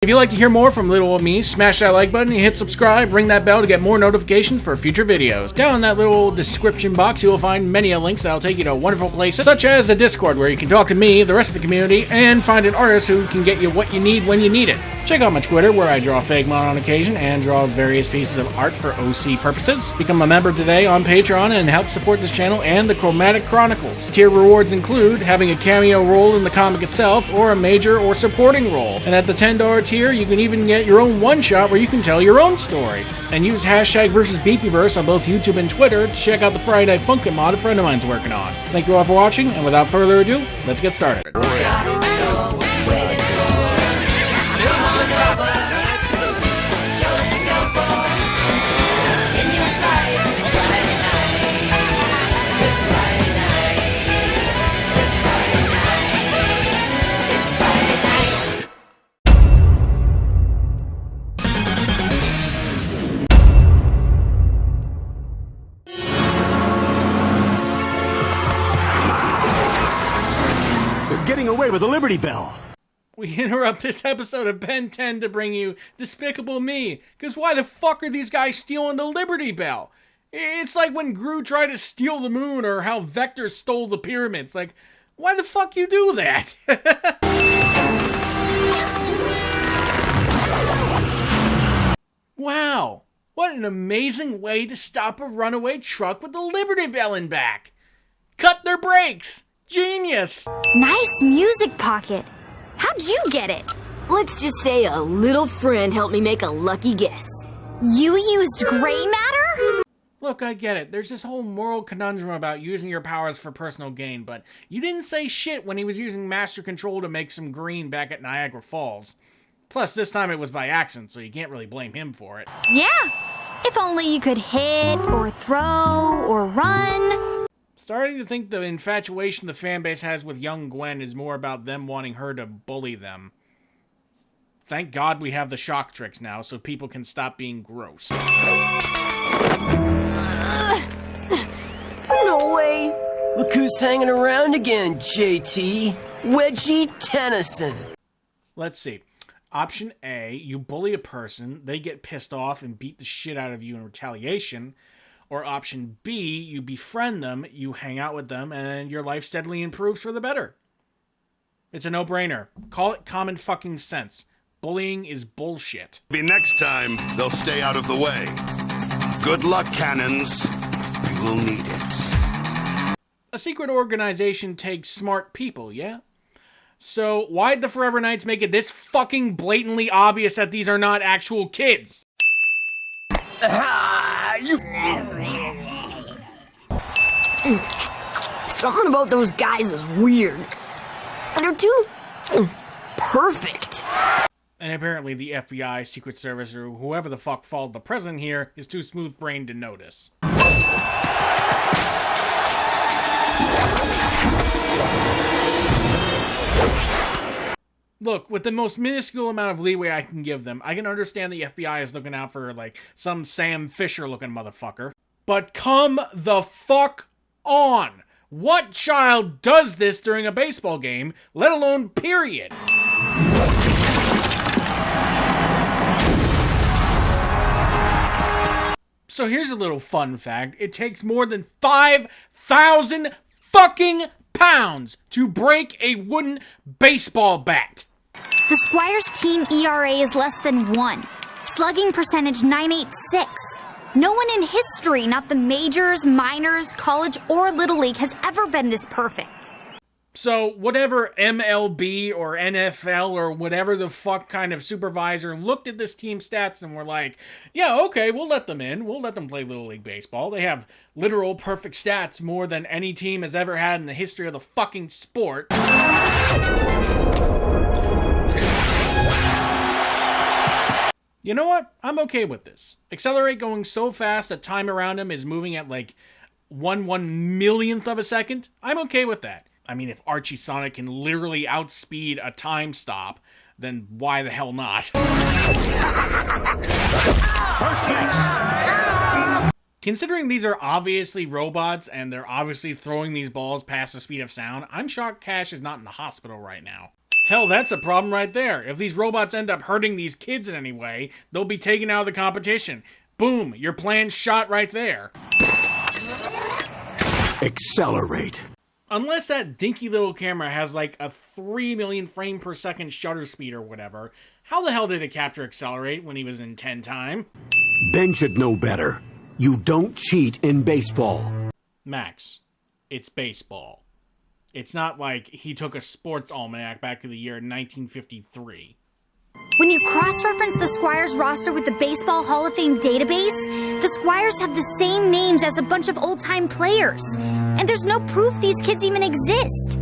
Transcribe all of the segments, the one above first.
If you'd like to hear more from little old me, smash that like button, hit subscribe, ring that bell to get more notifications for future videos. Down in that little description box, you will find many links that will take you to wonderful places, such as the Discord, where you can talk to me, the rest of the community, and find an artist who can get you what you need when you need it. Check out my Twitter, where I draw Figma on occasion and draw various pieces of art for OC purposes. Become a member today on Patreon and help support this channel and the Chromatic Chronicles. Tier rewards include having a cameo role in the comic itself, or a major or supporting role. And at the $10 tier, you can even get your own one-shot where you can tell your own story. And use hashtag VsBeepieVerse on both YouTube and Twitter to check out the Friday Night Funkin' mod a friend of mine's working on. Thank you all for watching, and without further ado, let's get started. Getting away with the Liberty Bell. We interrupt this episode of Ben 10 to bring you Despicable Me, because why the fuck are these guys stealing the Liberty Bell? It's like when Gru tried to steal the moon, or how Vector stole the pyramids. Like, why the fuck you do that? Wow, what an amazing way to stop a runaway truck with the Liberty Bell in back. Cut their brakes. Genius! Nice music pocket. How'd you get it? Let's just say a little friend helped me make a lucky guess. You used gray matter? Look, I get it. There's this whole moral conundrum about using your powers for personal gain, but you didn't say shit when he was using Master Control to make some green back at Niagara Falls. Plus, this time it was by accident, so you can't really blame him for it. Yeah. If only you could hit, or throw, or run. Starting to think the infatuation the fanbase has with young Gwen is more about them wanting her to bully them. Thank God we have the shock tricks now, so people can stop being gross. No way. Look who's hanging around again, JT. Wedgie Tennyson. Let's see. Option A, you bully a person, they get pissed off and beat the shit out of you in retaliation. Or option B, you befriend them, you hang out with them, and your life steadily improves for the better. It's a no-brainer. Call it common fucking sense. Bullying is bullshit. Maybe next time, they'll stay out of the way. Good luck, cannons. You will need it. A secret organization takes smart people, yeah? So why'd the Forever Knights make it this fucking blatantly obvious that these are not actual kids? Talking about those guys is weird. They're too perfect. And apparently the FBI, Secret Service, or whoever the fuck followed the president here is too smooth-brained to notice. Look, with the most minuscule amount of leeway I can give them, I can understand the FBI is looking out for, like, some Sam Fisher-looking motherfucker. But come the fuck on! What child does this during a baseball game, let alone period? So here's a little fun fact. It takes more than 5,000 fucking pounds to break a wooden baseball bat. The Squires team ERA is less than 1. Slugging percentage 986. No one in history, not the majors, minors, college, or Little League, has ever been this perfect. So whatever MLB or NFL or whatever the fuck kind of supervisor looked at this team's stats and were like, yeah, okay, we'll let them in. We'll let them play Little League Baseball. They have literal perfect stats, more than any team has ever had in the history of the fucking sport. You know what? I'm okay with this. Accelerate going so fast that time around him is moving at like 1/1,000,000th of a second. I'm okay with that. I mean, if Archie Sonic can literally outspeed a time stop, then why the hell not? First base. Considering these are obviously robots and they're obviously throwing these balls past the speed of sound, I'm shocked Cash is not in the hospital right now. Hell, that's a problem right there. If these robots end up hurting these kids in any way, they'll be taken out of the competition. Boom, your plan's shot right there. Accelerate. Unless that dinky little camera has like a 3 million frame per second shutter speed or whatever, how the hell did it capture Accelerate when he was in 10 time? Ben should know better. You don't cheat in baseball. Max, it's baseball. It's not like he took a sports almanac back to the year 1953. When you cross-reference the Squires roster with the Baseball Hall of Fame database, the Squires have the same names as a bunch of old-time players. And there's no proof these kids even exist.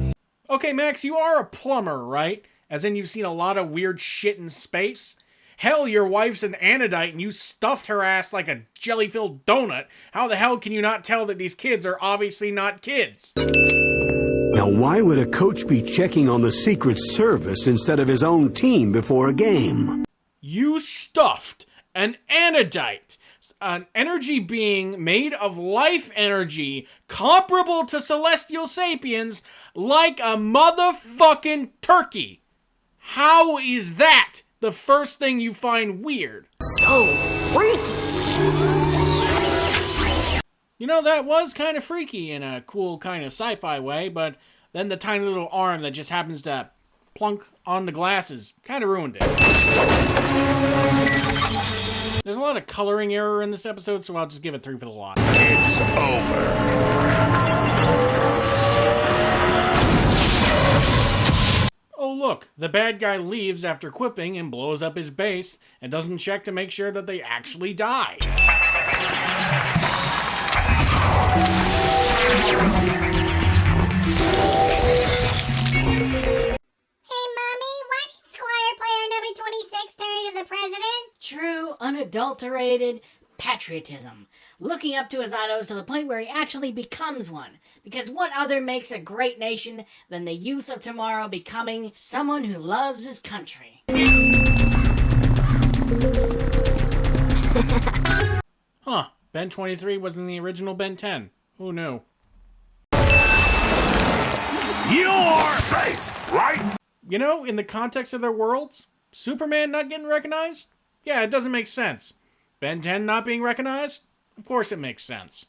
Okay, Max, you are a plumber, right? As in you've seen a lot of weird shit in space? Hell, your wife's an Anodite and you stuffed her ass like a jelly-filled donut. How the hell can you not tell that these kids are obviously not kids? Now, why would a coach be checking on the Secret Service instead of his own team before a game? You stuffed an Anodite, an energy being made of life energy comparable to celestial sapiens, like a motherfucking turkey. How is that the first thing you find weird? So freaky. You know, that was kind of freaky in a cool kind of sci-fi way, but then the tiny little arm that just happens to plunk on the glasses kind of ruined it. There's a lot of coloring error in this episode, so I'll just give it 3 for the lot. It's over. Oh look, the bad guy leaves after quipping and blows up his base and doesn't check to make sure that they actually die. True, unadulterated patriotism. Looking up to his idols to the point where he actually becomes one. Because what other makes a great nation than the youth of tomorrow becoming someone who loves his country? Huh, Ben 23 was in the original Ben 10. Who knew? You're safe, right? You know, in the context of their worlds, Superman not getting recognized? Yeah, it doesn't make sense. Ben 10 not being recognized? Of course it makes sense.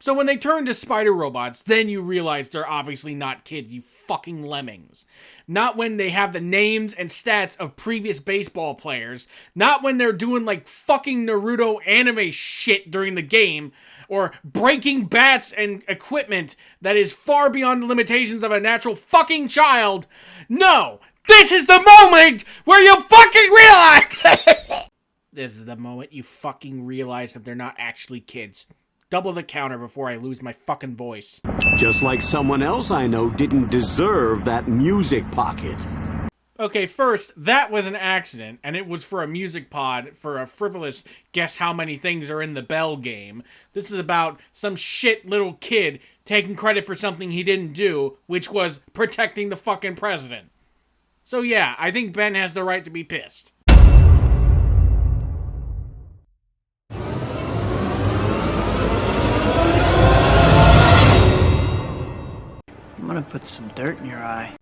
So when they turn to spider robots, then you realize they're obviously not kids, you fucking lemmings. Not when they have the names and stats of previous baseball players. Not when they're doing like fucking Naruto anime shit during the game. Or breaking bats and equipment that is far beyond the limitations of a natural fucking child. No! This is the moment where you fucking realize! This is the moment you fucking realize that they're not actually kids. Double the counter before I lose my fucking voice. Just like someone else I know didn't deserve that music pocket. Okay, first, that was an accident, and it was for a music pod for a frivolous guess how many things are in the bell game. This is about some shit little kid taking credit for something he didn't do, which was protecting the fucking president. So yeah, I think Ben has the right to be pissed. I'm gonna put some dirt in your eye.